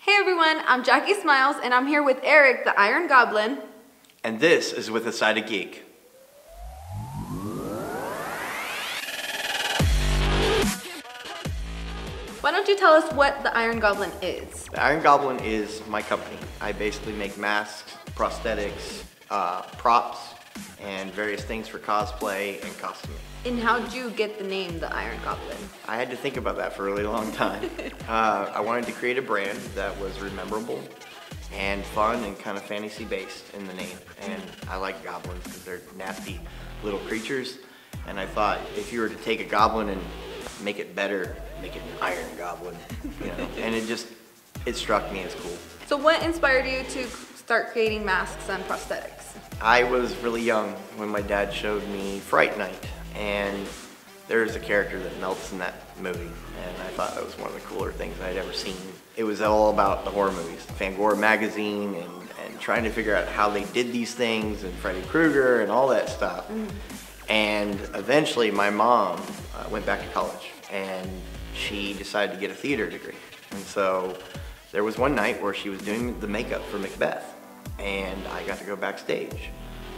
Hey everyone, I'm Jackie Smiles and I'm here with Eric, the Iron Goblin. And this is With a Side of Geek. Why don't you tell us what the Iron Goblin is? The Iron Goblin is my company. I basically make masks, prosthetics, props, and various things for cosplay and costuming. And how'd you get the name the Iron Goblin? I had to think about that for a really long time. I wanted to create a brand that was rememberable and fun and kind of fantasy based in the name. And I like goblins because they're nasty little creatures. And I thought if you were to take a goblin and make it better, make it an Iron Goblin, and it struck me as cool. So what inspired you to start creating masks and prosthetics? I was really young when my dad showed me Fright Night, and there's a character that melts in that movie, and I thought that was one of the cooler things I'd ever seen. It was all about the horror movies, Fangoria magazine, and trying to figure out how they did these things, and Freddy Krueger and all that stuff. And eventually my mom went back to college, and she decided to get a theater degree. And so there was one night where she was doing the makeup for Macbeth, and I got to go backstage.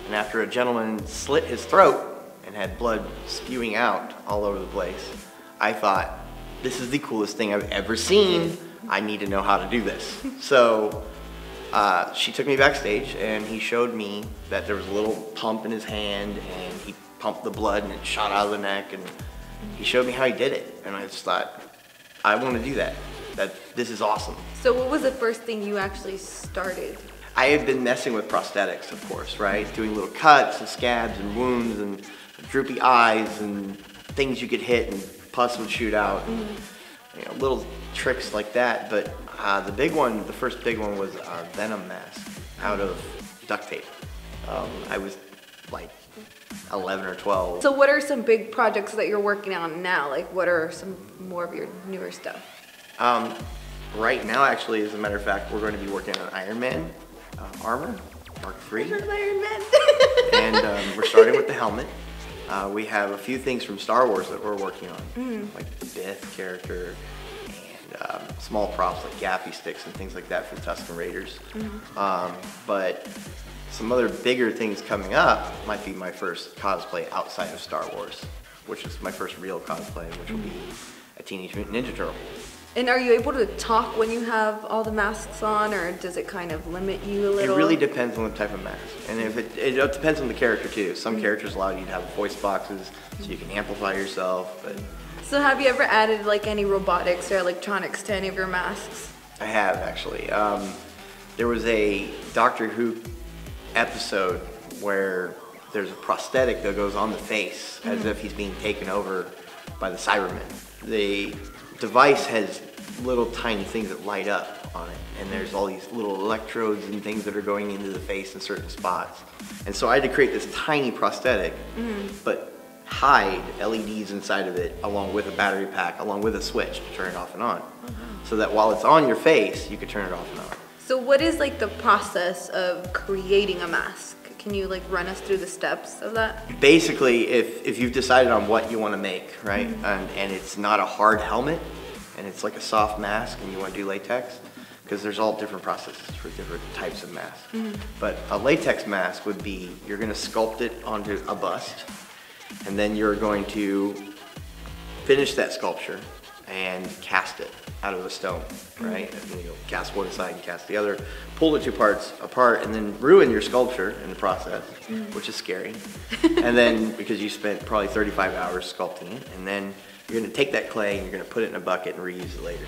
And after a gentleman slit his throat and had blood spewing out all over the place, I thought, this is the coolest thing I've ever seen. I need to know how to do this. So she took me backstage, and he showed me that there was a little pump in his hand, and he pumped the blood and it shot out of the neck, and he showed me how he did it. And I just thought, I want to do that. This is awesome. So what was the first thing you actually started? I had been messing with prosthetics, of course, right? Doing little cuts and scabs and wounds and droopy eyes and things you could hit and pus would shoot out. And, little tricks like that. But the first big one was a Venom mask out of duct tape. I was like 11 or 12. So what are some big projects that you're working on now? Like what are some more of your newer stuff? Right now, actually, as a matter of fact, we're going to be working on Iron Man armor, Mark III. Iron Man. And we're starting with the helmet. We have a few things from Star Wars that we're working on, like the Bith character and small props like gaffy sticks and things like that for the Tusken Raiders. But some other bigger things coming up might be my first cosplay outside of Star Wars, which is my first real cosplay, which will be a Teenage Mutant Ninja Turtle. And are you able to talk when you have all the masks on, or does it kind of limit you a little? It really depends on the type of mask. And if it depends on the character too. Some characters allow you to have voice boxes so you can amplify yourself. But So have you ever added like any robotics or electronics to any of your masks? I have, actually. There was a Doctor Who episode where there's a prosthetic that goes on the face as if he's being taken over by the Cybermen. The device has little tiny things that light up on it, and there's all these little electrodes and things that are going into the face in certain spots. And so I had to create this tiny prosthetic, but hide LEDs inside of it along with a battery pack, along with a switch to turn it off and on. So that while it's on your face, you could turn it off and on. So what is like the process of creating a mask? Can you like run us through the steps of that? Basically, if you've decided on what you want to make, right, and it's not a hard helmet, and it's like a soft mask, and you want to do latex, because there's all different processes for different types of masks. But a latex mask would be, you're going to sculpt it onto a bust, and then you're going to finish that sculpture and cast it out of a stone, right? And you'll cast one side and cast the other, pull the two parts apart, and then ruin your sculpture in the process, which is scary. And then, because you spent probably 35 hours sculpting it, and then you're gonna take that clay and you're gonna put it in a bucket and reuse it later.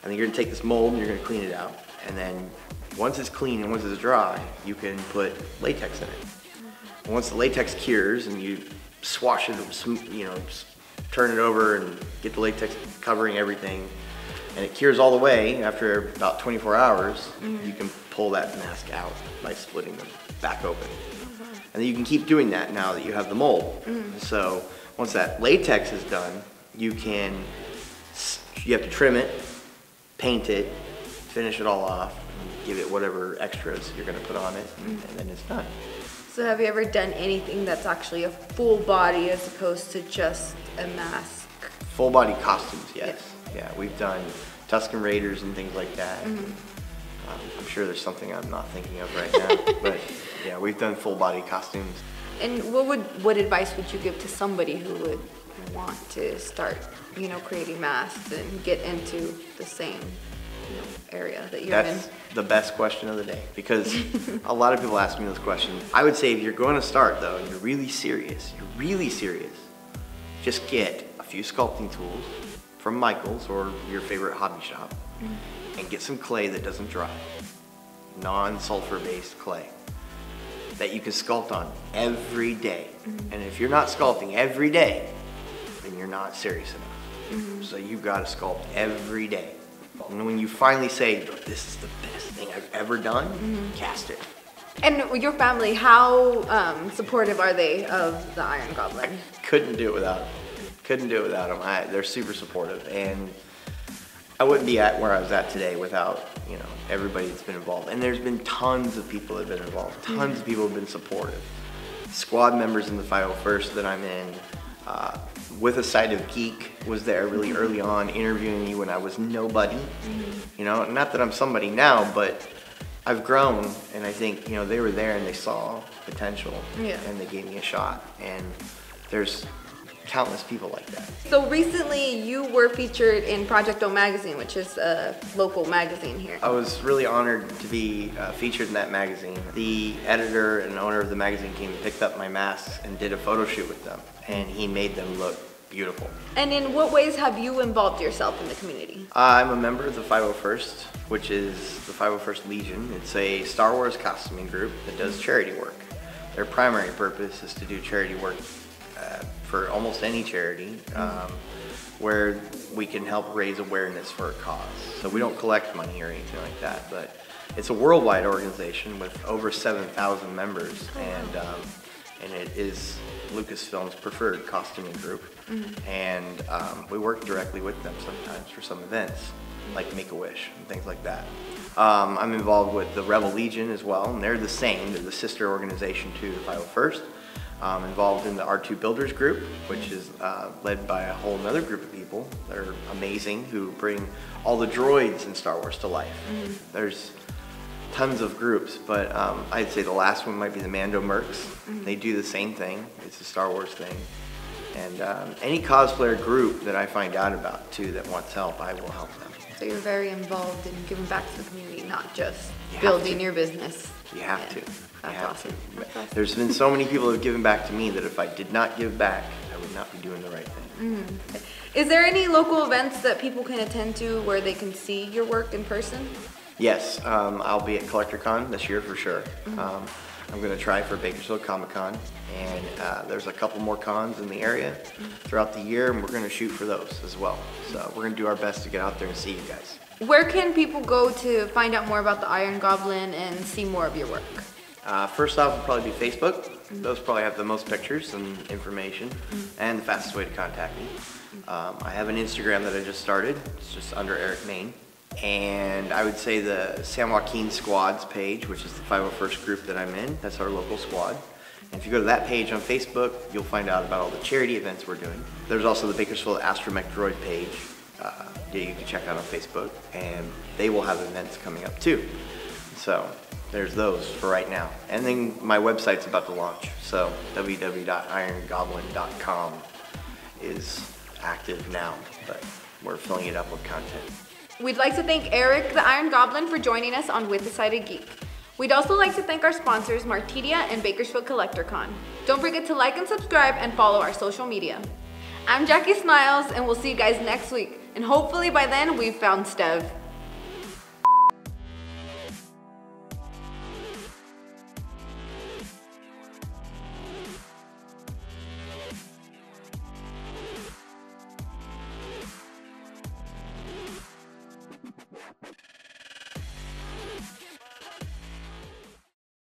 And then you're gonna take this mold and you're gonna clean it out. And then once it's clean and once it's dry, you can put latex in it. And once the latex cures and you swash it, turn it over and get the latex covering everything, and it cures all the way after about 24 hours, you can pull that mask out by splitting them back open. And then you can keep doing that now that you have the mold. So once that latex is done, you have to trim it, paint it, finish it all off, and give it whatever extras you're gonna put on it, and then it's done. So have you ever done anything that's actually a full body as opposed to just a mask? Full body costumes, yes. Yeah, we've done Tuscan Raiders and things like that. I'm sure there's something I'm not thinking of right now, but yeah, we've done full body costumes. And what advice would you give to somebody who would want to start, creating masks and get into the same, area that you're in? That's the best question of the day, because a lot of people ask me this question. I would say if you're going to start though, and you're really serious, just get a few sculpting tools from Michael's or your favorite hobby shop, and get some clay that doesn't dry, non-sulfur based clay that you can sculpt on every day. And if you're not sculpting every day, then you're not serious enough. So you've got to sculpt every day. And when you finally say, this is the best thing I've ever done, cast it. And your family, how supportive are they of the Iron Goblin? Couldn't do it without them. They're super supportive, and I wouldn't be at where I was at today without, everybody that's been involved. And there's been tons of people that have been involved. Tons of people have been supportive. Squad members in the 501st that I'm in, with a side of Geek, was there really early on, interviewing me when I was nobody. Not that I'm somebody now, but I've grown, and I think, they were there and they saw potential, and they gave me a shot. And there's countless people like that. So recently you were featured in Project O Magazine, which is a local magazine here. I was really honored to be featured in that magazine. The editor and owner of the magazine came and picked up my masks and did a photo shoot with them, and he made them look beautiful. And in what ways have you involved yourself in the community? I'm a member of the 501st, which is the 501st Legion. It's a Star Wars costuming group that does charity work. Their primary purpose is to do charity work for almost any charity, where we can help raise awareness for a cause. So we don't collect money or anything like that, but it's a worldwide organization with over 7,000 members, and it is Lucasfilm's preferred costuming group. And we work directly with them sometimes for some events, like Make-A-Wish and things like that. I'm involved with the Rebel Legion as well, and they're the same. They're the sister organization to the 501st. Involved in the R2 Builders group, which is led by a whole other group of people that are amazing, who bring all the droids in Star Wars to life. There's tons of groups, but I'd say the last one might be the Mando Mercs. They do the same thing. It's a Star Wars thing. And any cosplayer group that I find out about too that wants help, I will help them. So you're very involved in giving back to the community, not just building your business. You have to. That's awesome. There's been so many people who have given back to me that if I did not give back, I would not be doing the right thing. Is there any local events that people can attend to where they can see your work in person? Yes, I'll be at CollectorCon this year for sure. I'm going to try for Bakersfield Comic Con, and there's a couple more cons in the area throughout the year, and we're going to shoot for those as well. So we're going to do our best to get out there and see you guys. Where can people go to find out more about the Iron Goblin and see more of your work? First off, will probably be Facebook. Those probably have the most pictures and information, and the fastest way to contact me. I have an Instagram that I just started. It's just under Eric Main. And I would say the San Joaquin Squads page, which is the 501st group that I'm in. That's our local squad. And if you go to that page on Facebook, you'll find out about all the charity events we're doing. There's also the Bakersfield Astromech Droid page that you can check out on Facebook, and they will have events coming up too. So there's those for right now. And then my website's about to launch, so www.irongoblin.com is active now, but we're filling it up with content. We'd like to thank Eric the Iron Goblin for joining us on With the Sided Geek. We'd also like to thank our sponsors, Martidia and Bakersfield CollectorCon. Don't forget to like and subscribe and follow our social media. I'm Jackie Smiles, and we'll see you guys next week. And hopefully by then we've found Stev.